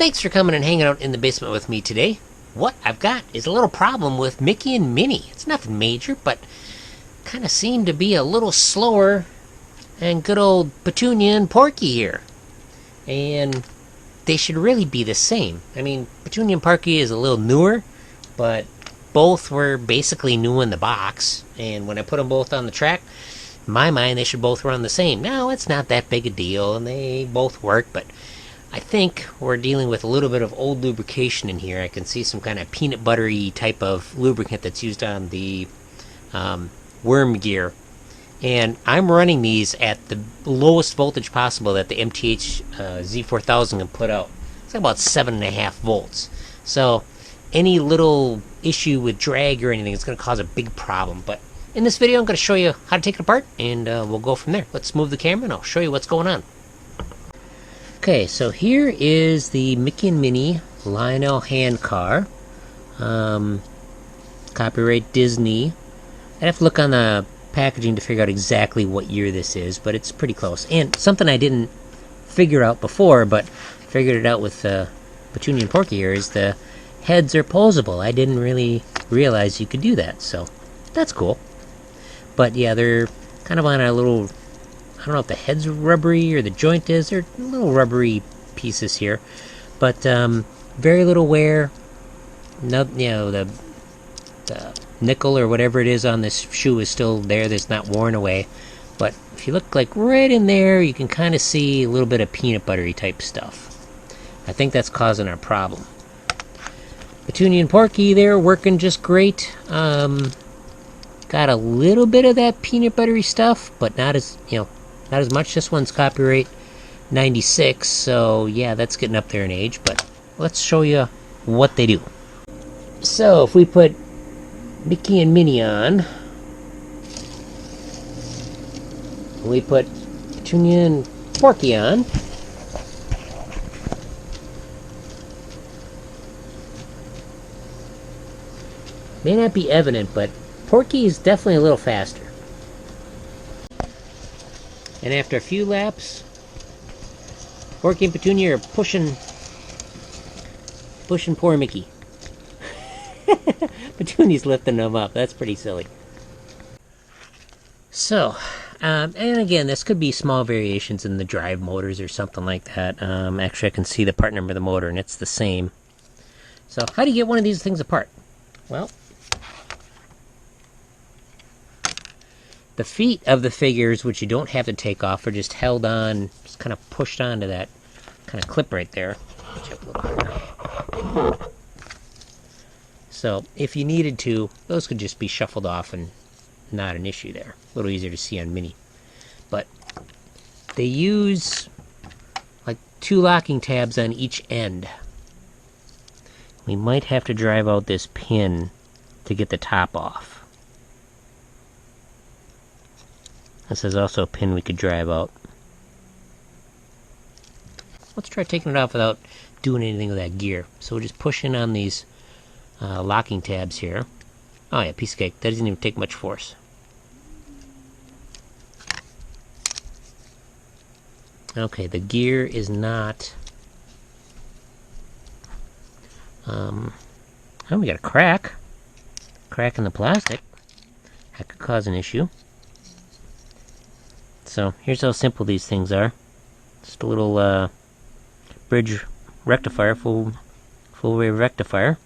Thanks for coming and hanging out in the basement with me today. What I've got is a little problem with Mickey and Minnie. It's nothing major, but kind of seem to be a little slower than good old Petunia and Porky here. And they should really be the same. I mean, Petunia and Porky is a little newer, but both were basically new in the box. And when I put them both on the track, in my mind, they should both run the same. Now, it's not that big a deal, and they both work, but I think we're dealing with a little bit of old lubrication in here. I can see some kind of peanut buttery type of lubricant that's used on the worm gear. And I'm running these at the lowest voltage possible that the MTH Z4000 can put out. It's like about 7.5 volts. So any little issue with drag or anything is going to cause a big problem. But in this video, I'm going to show you how to take it apart, and we'll go from there. Let's move the camera, and I'll show you what's going on. Okay, so here is the Mickey and Minnie Lionel handcar. Copyright Disney. I'd have to look on the packaging to figure out exactly what year this is, but it's pretty close. And something I didn't figure out before, but figured it out with Petunia and Porky here, is the heads are posable. I didn't really realize you could do that, so that's cool. But yeah, they're kind of on a little, I don't know if the head's rubbery or the joint is. They're little rubbery pieces here, but very little wear. No, you know, the nickel or whatever it is on this shoe is still there. That's not worn away. But if you look like right in there, you can kind of see a little bit of peanut buttery type stuff. I think that's causing our problem. Petunia and Porky, they're working just great. Got a little bit of that peanut buttery stuff, but not as, not as much. This one's copyright 96, so yeah, that's getting up there in age, but let's show you what they do. So if we put Mickey and Minnie on, we put Petunia and Porky on, may not be evident, but Porky is definitely a little faster. And after a few laps, Porky and Petunia are pushing poor Mickey. Petunia's lifting them up. That's pretty silly. So, and again, this could be small variations in the drive motors or something like that. Actually, I can see the part number of the motor, and it's the same. So, how do you get one of these things apart? Well, the feet of the figures, which you don't have to take off, are just held on, just kind of pushed onto that kind of clip right there. So if you needed to, those could just be shuffled off and not an issue there. A little easier to see on Minnie. But they use like 2 locking tabs on each end. We might have to drive out this pin to get the top off. This is also a pin we could drive out. Let's try taking it off without doing anything with that gear. So we'll just push in on these locking tabs here. Oh yeah, piece of cake. That doesn't even take much force. Okay, the gear is not... oh, we got a crack. Crack in the plastic. That could cause an issue. So here's how simple these things are. Just a little bridge rectifier, full wave rectifier.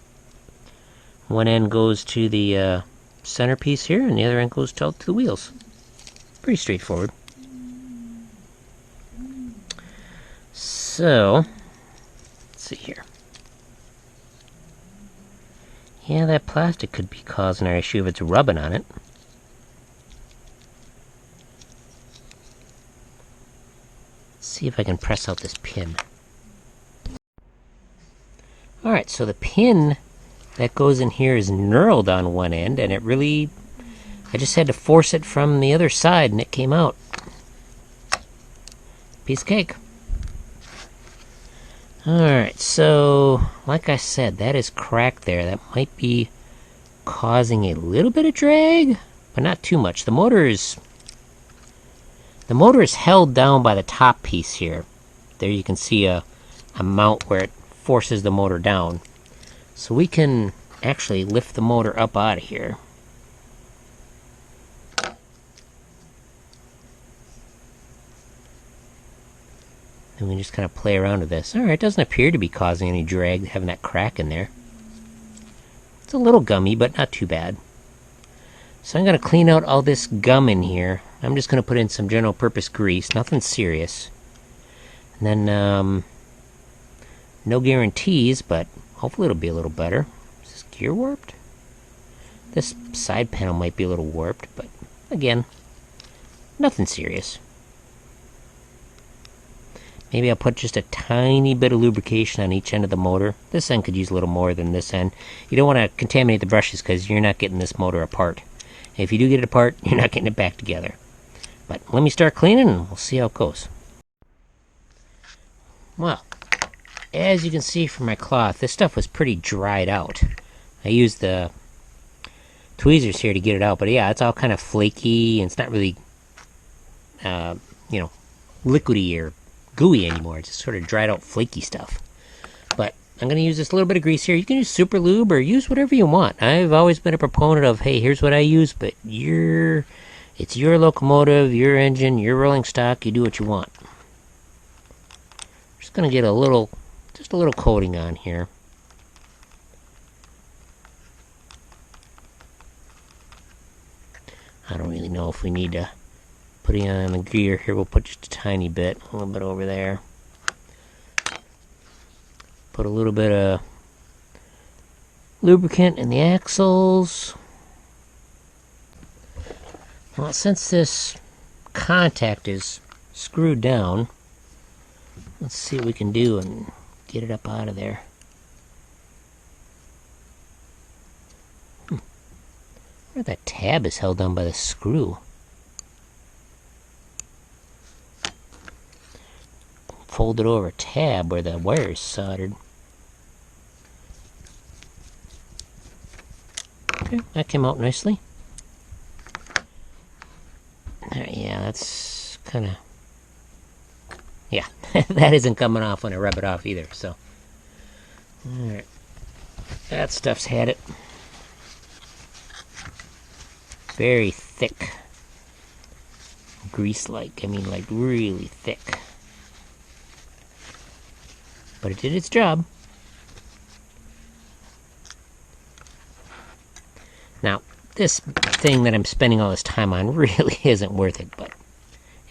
One end goes to the centerpiece here, and the other end goes to the wheels. Pretty straightforward. So let's see here. Yeah, that plastic could be causing our issue if it's rubbing on it. See if I can press out this pin. Alright, so the pin that goes in here is knurled on one end, and it really... I just had to force it from the other side, and it came out. Piece of cake. Alright, so like I said, that is cracked there. That might be causing a little bit of drag, but not too much. The motor is held down by the top piece here. There you can see a mount where it forces the motor down. So we can actually lift the motor up out of here. And we just kind of play around with this. Alright, it doesn't appear to be causing any drag, having that crack in there. It's a little gummy, but not too bad. So I'm going to clean out all this gum in here. I'm just going to put in some general purpose grease, nothing serious. And then, no guarantees, but hopefully it'll be a little better. Is this gear warped? This side panel might be a little warped, but again, nothing serious. Maybe I'll put just a tiny bit of lubrication on each end of the motor. This end could use a little more than this end. You don't want to contaminate the brushes because you're not getting this motor apart. And if you do get it apart, you're not getting it back together. But let me start cleaning and we'll see how it goes. Well, as you can see from my cloth, this stuff was pretty dried out. I used the tweezers here to get it out, but yeah, it's all kind of flaky and it's not really, liquidy or gooey anymore. It's just sort of dried out flaky stuff. But I'm going to use this little bit of grease here. You can use super lube or use whatever you want. I've always been a proponent of, hey, here's what I use, but it's your locomotive, your engine, your rolling stock. You do what you want. Just going to get just a little coating on here. I don't really know if we need to put it on the gear here. We'll put just a tiny bit, a little bit over there. Put a little bit of lubricant in the axles. Well, since this contact is screwed down, let's see what we can do and get it up out of there. Where that tab is held down by the screw. Fold it over a tab where the wire is soldered. Okay, that came out nicely. Yeah, that's kind of... Yeah, that isn't coming off when I rub it off either, so... Alright. That stuff's had it. Very thick. Grease-like, I mean like really thick. But it did its job. Now, this thing that I'm spending all this time on really isn't worth it, but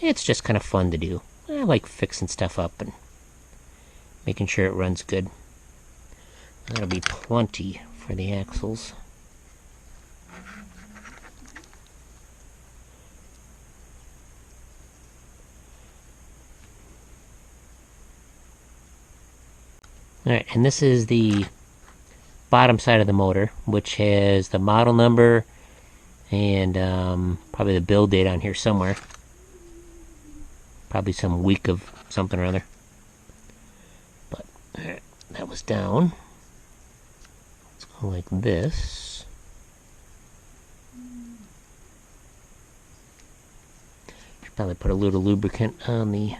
it's just kind of fun to do. I like fixing stuff up and making sure it runs good. That'll be plenty for the axles. Alright, and this is the bottom side of the motor, which has the model number and probably the build date on here somewhere. Probably some week of something or other. But, alright, that was down. Let's go like this. Should probably put a little lubricant on the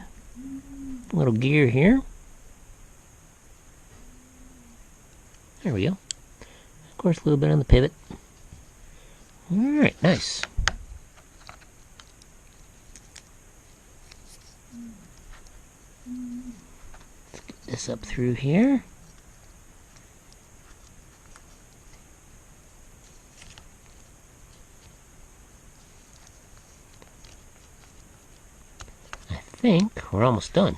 little gear here. There we go. Of course, a little bit on the pivot. Alright, nice. Let's get this up through here. I think we're almost done.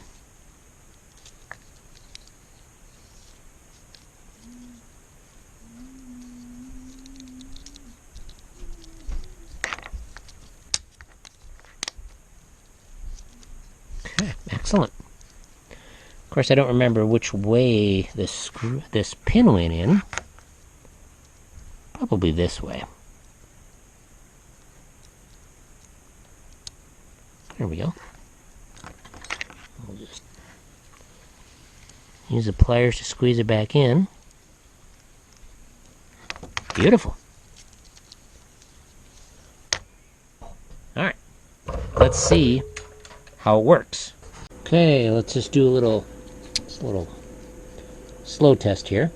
Excellent. Of course, I don't remember which way this pin went in. Probably this way. There we go. We'll just use the pliers to squeeze it back in. Beautiful. Alright. Let's see how it works. Okay, let's just do a little slow test here.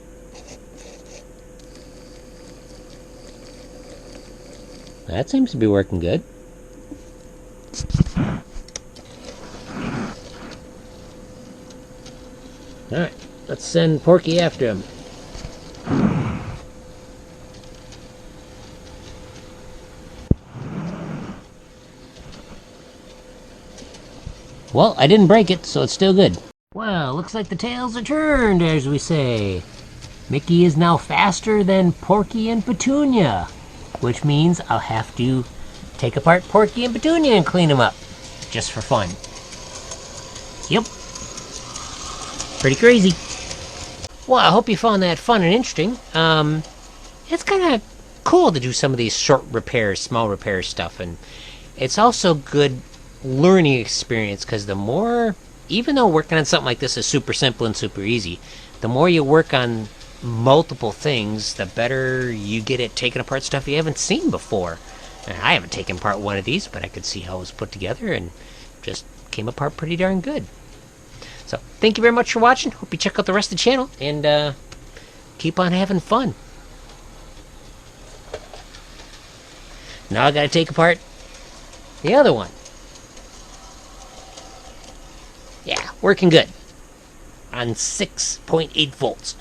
That seems to be working good. Alright, let's send Porky after him. Well, I didn't break it, so it's still good. Well, looks like the tails are turned, as we say. Mickey is now faster than Porky and Petunia, which means I'll have to take apart Porky and Petunia and clean them up, just for fun. Yep. Pretty crazy. Well, I hope you found that fun and interesting. It's kind of cool to do some of these short repairs, small repair stuff, and it's also good learning experience, because the more, even though working on something like this is super simple and super easy, the more you work on multiple things, the better you get at taking apart stuff you haven't seen before. And I haven't taken apart one of these, but I could see how it was put together and just came apart pretty darn good. So thank you very much for watching. Hope you check out the rest of the channel and keep on having fun. Now I gotta take apart the other one. Yeah, working good on 6.8 volts.